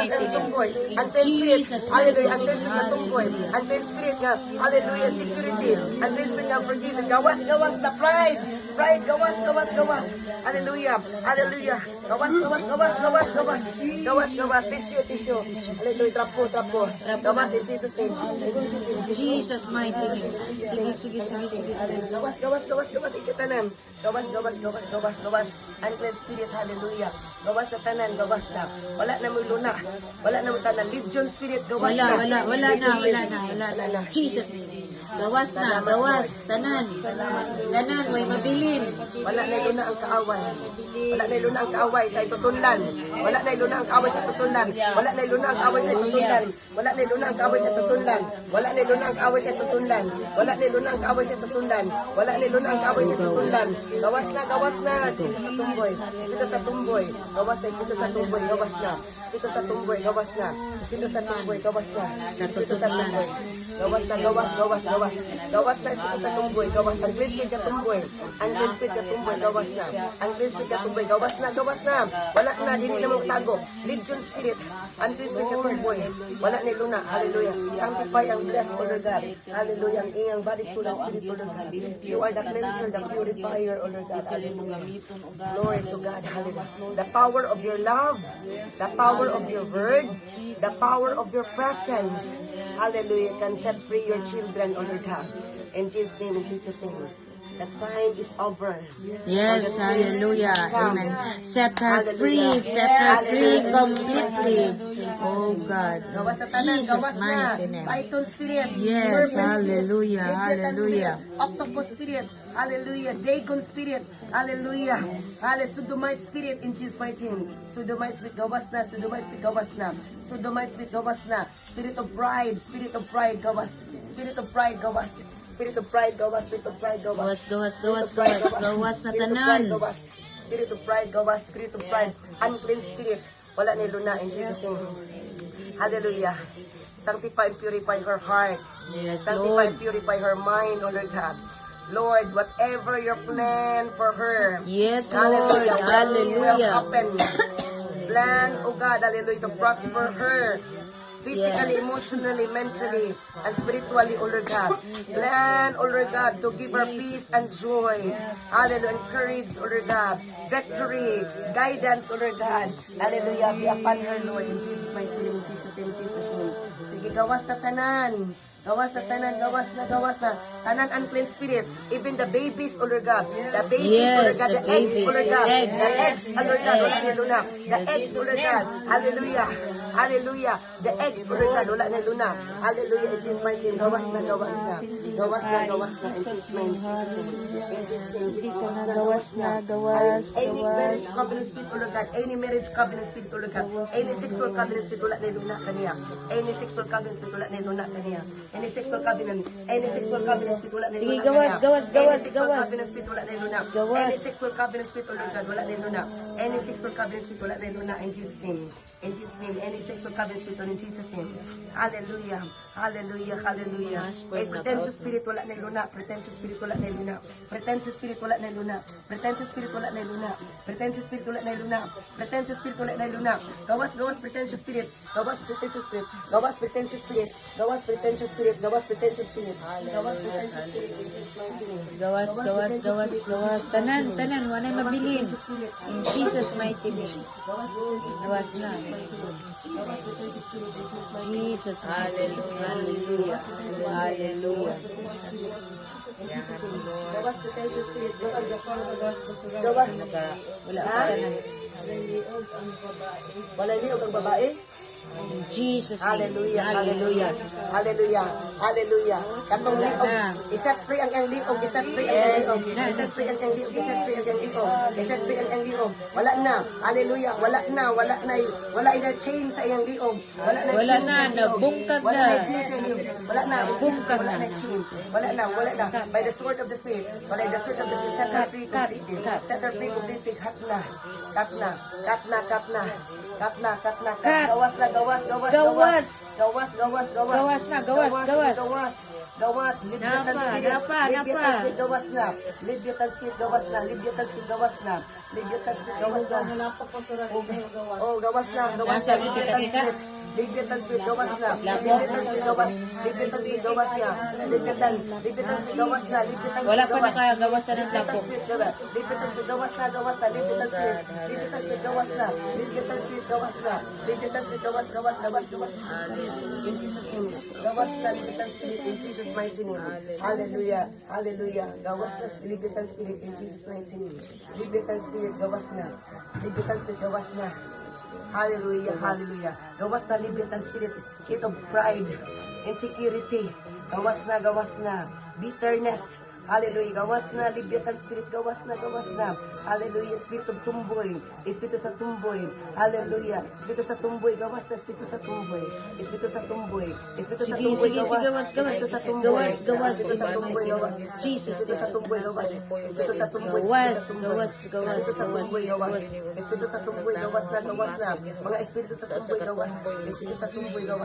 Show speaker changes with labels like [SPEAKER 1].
[SPEAKER 1] Ang tumboy, unclean spirit, hallelujah, unclean spirit nga tumboy, unclean spirit nga, hallelujah, security, unclean spirit nga forgiven, gawas, gawas na pride, pride, gawas, gawas, gawas, hallelujah, hallelujah, gawas, gawas, gawas, gawas, gawas, gawas, gawas, tissue, tissue, hallelujah, trapo, trapo, gawas in Jesus' name,
[SPEAKER 2] Jesus mighty name. Sige, sige, sige, sige, sige.
[SPEAKER 1] gawas, gawas, gawas, gawas, ikitanan, gawas, gawas, gawas, gawas, gawas, unclean spirit, hallelujah, gawas na tanan, gawas na, wala na mo luna, wala na mo tanan, legion spirit, gawas na,
[SPEAKER 2] Wala na. Jesus name. Gawas na, gawas. Tanan. Tanan, may mabilin.
[SPEAKER 1] wala na luna ang kaaway, wala na luna ang kaaway sa itutunlan, wala na luna ang kaaway sa itutunlan, wala na luna ang kaaway sa itutunlan, wala na luna ang kaaway sa itutunlan, wala na luna ang kaaway sa itutunlan, wala na luna ang kaaway sa itutunlan, wala na luna ang kaaway sa itutunlan, gawas na, espiritu sa tumboy, espiritu sa tumboy, gawas na, espiritu sa tumboy, gawas na, espiritu sa tumboy, gawas na, espiritu sa tumboy, gawas na, espiritu sa tumboy, gawas na, gawas, gawas, gawas, gawas na, espiritu sa tumboy, gawas, ang crispy ka tumboy, ang crispy ka tumboy, gawas na, ang crispy ka tumboy, gawas na, wala na, hindi na magtago, legion spirit, ang crispy ka tumboy, wala na luna, hallelujah, sanctify ang blessed, O Lord God, hallelujah, ang iyang body, soul, and spirit, O Lord God, you are the cleanser, the purifier, O Lord God, hallelujah, glory to God, hallelujah, the power of your love, the power of your word, the power of your presence, hallelujah, can set free your children, O Lord God, in Jesus' name, the time is over.
[SPEAKER 2] Yes, hallelujah. Amen. Set her free.
[SPEAKER 1] Hallelujah.
[SPEAKER 2] Set her free
[SPEAKER 1] Hallelujah.
[SPEAKER 2] completely. Oh God.
[SPEAKER 1] Gawas na tanan,
[SPEAKER 2] Jesus
[SPEAKER 1] gawas na.
[SPEAKER 2] mighty name.
[SPEAKER 1] Python spirit.
[SPEAKER 2] Yes,
[SPEAKER 1] serpent
[SPEAKER 2] hallelujah,
[SPEAKER 1] spirit,
[SPEAKER 2] hallelujah.
[SPEAKER 1] spirit, octopus spirit, hallelujah, Dagon spirit, hallelujah, hallelujah, Sodomite spirit in Jesus' mighty name. Sodomite spirit, gawas na, Sodomite spirit, gawas na, Sodomite spirit, gawas na, spirit of pride, gawas, spirit of pride, gawas, spirit of pride, gawas, spirit of pride, gawas,
[SPEAKER 2] Gawas, gawas,
[SPEAKER 1] Spirit of
[SPEAKER 2] gawas,
[SPEAKER 1] pride,
[SPEAKER 2] gawas. Gawas na
[SPEAKER 1] Spirit of
[SPEAKER 2] tanan.
[SPEAKER 1] pride, gawas, spirit of pride, gawas, spirit of pride, unclean spirit, wala ni luna in Jesus' name. Hallelujah. Sanctify and purify her heart.
[SPEAKER 2] Yes,
[SPEAKER 1] Sanctify and
[SPEAKER 2] Lord.
[SPEAKER 1] purify her mind, O Lord God. Lord, whatever your plan for her.
[SPEAKER 2] Yes, Lord.
[SPEAKER 1] Hallelujah. Plan will
[SPEAKER 2] Hallelujah.
[SPEAKER 1] happen. Plan, O God, hallelujah, to prosper her. Physically,
[SPEAKER 2] Yes.
[SPEAKER 1] emotionally, mentally, and spiritually, O Lord God. Plan, O Lord God, to give her peace and joy. Hallelujah. And courage, O Lord God. Victory, guidance, O Lord God. Hallelujah. Be upon her, Lord. In Jesus' mighty name, in Jesus' name, in Jesus' name. Sige, gawas na tanan. Gawas na tanan, gawas na. Tanan unclean spirit. Even the babies, O Lord God. The babies, O Lord
[SPEAKER 2] Yes,
[SPEAKER 1] God.
[SPEAKER 2] the
[SPEAKER 1] The eggs, O Lord God.
[SPEAKER 2] babies.
[SPEAKER 1] The eggs, O Lord God. Wala na luna. The eggs, O Lord God. Hallelujah. Hallelujah. The eggs, O Lord God. Wala na luna. Hallelujah. In Jesus' mighty name. Gawas na. Gawas na. In Jesus' name. In Jesus' name. Gawas na. Any marriage covenant spirit, O Lord God. Any marriage covenant spirit, O Lord God. Any sexual covenant spirit, wala na luna kaniya. Any sexual covenant spirit, wala na luna kaniya. Any sexual covenant spirit, wala na
[SPEAKER 2] Sige,
[SPEAKER 1] luna
[SPEAKER 2] gawas,
[SPEAKER 1] kaniya.
[SPEAKER 2] gawas,
[SPEAKER 1] Any
[SPEAKER 2] gawas,
[SPEAKER 1] sexual
[SPEAKER 2] gawas.
[SPEAKER 1] covenant spirit, wala na luna.
[SPEAKER 2] Gawas.
[SPEAKER 1] Any sexual covenant spirit, O Lord God, wala na luna. Any sexual covenant spirit, wala na luna. In Jesus' name. In Jesus' name. Any sexual covenant spirit, in Jesus' name. Hallelujah. Hallelujah. Hallelujah. A pretentious spirit, wala na luna. Pretentious spirit, wala na luna. Pretentious spirit, wala na luna. Pretentious spirit, wala na luna. Pretentious spirit, wala na luna. Pretentious spirit, wala na luna. Gawas, pretentious spirit. Gawas, pretentious spirit. Gawas, pretentious spirit. Gawas, pretentious spirit. Gawas, pretentious spirit. Gawas, pretentious spirit.
[SPEAKER 2] Gawas, gawas, gawas, gawas. Tanan, wanay mabilin. In Jesus mighty name. Gawas na. Jesus, hallelujah. Hallelujah.
[SPEAKER 1] Gawas, pretentious spirit. Gawas, gawas.
[SPEAKER 2] Wala pa tanan.
[SPEAKER 1] Wala liog ang babae?
[SPEAKER 2] In Jesus name.
[SPEAKER 1] Hallelujah, hallelujah, hallelujah, hallelujah. Katong liog, iset free ang liog, iset free ang liog, iset free ang liog, iset free ang liog, iset free ang liog. Wala na, hallelujah, wala na chain sa iyang liog.
[SPEAKER 2] Wala na, nabungkag
[SPEAKER 1] Wala
[SPEAKER 2] na.
[SPEAKER 1] na chain sa iyang liog. Wala na,
[SPEAKER 2] Bungkag
[SPEAKER 1] wala
[SPEAKER 2] na.
[SPEAKER 1] na chain. Wala na. By the sword of the Spirit, by the sword of the Spirit, set her free completely. Set her free completely. Cut na. Gawas na, gawas, gawas,
[SPEAKER 2] Gawas.
[SPEAKER 1] gawas, gawas, gawas.
[SPEAKER 2] Gawas na, gawas, gawas.
[SPEAKER 1] Gawas, gawas, Leviathan
[SPEAKER 2] Napa,
[SPEAKER 1] spirit,
[SPEAKER 2] napa,
[SPEAKER 1] Leviathan
[SPEAKER 2] napa.
[SPEAKER 1] spirit, gawas na. Leviathan spirit, gawas na. Leviathan spirit, gawas na. Leviathan spirit, gawas na. Oh, gawas na, gawas na.
[SPEAKER 2] Nasa
[SPEAKER 1] Leviathan
[SPEAKER 2] kita-kita.
[SPEAKER 1] spirit. Leviathan spirit, gawas na. Leviathan spirit, gawas. Leviathan spirit, gawas na. Leviathan spirit, gawas na. Leviathan
[SPEAKER 2] Wala
[SPEAKER 1] spirit,
[SPEAKER 2] pa
[SPEAKER 1] gawas.
[SPEAKER 2] nakagawasan ng
[SPEAKER 1] Leviathan
[SPEAKER 2] lapok.
[SPEAKER 1] spirit, gawas. Leviathan spirit, gawas na, gawas na. Leviathan spirit. Leviathan spirit, gawas na. Leviathan spirit, gawas na. Leviathan spirit, gawas, gawas, gawas, gawas. In Jesus' name. Gawas na, Leviathan spirit, in Jesus' mighty name. Hallelujah. Hallelujah. Gawas na, Leviathan spirit, in Jesus' mighty name. Leviathan spirit, gawas na. Leviathan spirit, gawas na. Hallelujah, hallelujah. Gawas na, Leviathan spirit, spirit of pride, insecurity. Gawas na, bitterness. Hallelujah, gawas na, Leviathan spirit, gawas na, gawas na. Hallelujah, spirit of tumboy, espiritu sa tumboy. Hallelujah, espiritu sa tumboy, gawas na, espiritu sa tumboy. Espiritu sa tumboy, espiritu sa
[SPEAKER 2] Sige,
[SPEAKER 1] tumboy,
[SPEAKER 2] sige,
[SPEAKER 1] gawas.
[SPEAKER 2] gawas, gawas.
[SPEAKER 1] Espiritu sa tumboy,
[SPEAKER 2] Gawas, gawas.
[SPEAKER 1] espiritu sa tumboy, gawas.
[SPEAKER 2] Jesus.
[SPEAKER 1] Espiritu sa tumboy, gawas. Espiritu sa tumboy,
[SPEAKER 2] Gawas,
[SPEAKER 1] espiritu sa tumboy.
[SPEAKER 2] gawas, gawas,
[SPEAKER 1] Espiritu sa tumboy, gawas.
[SPEAKER 2] gawas.
[SPEAKER 1] Espiritu sa tumboy, gawas na, gawas na. Mga espiritu sa tumboy, gawas. Espiritu sa tumboy, gawas.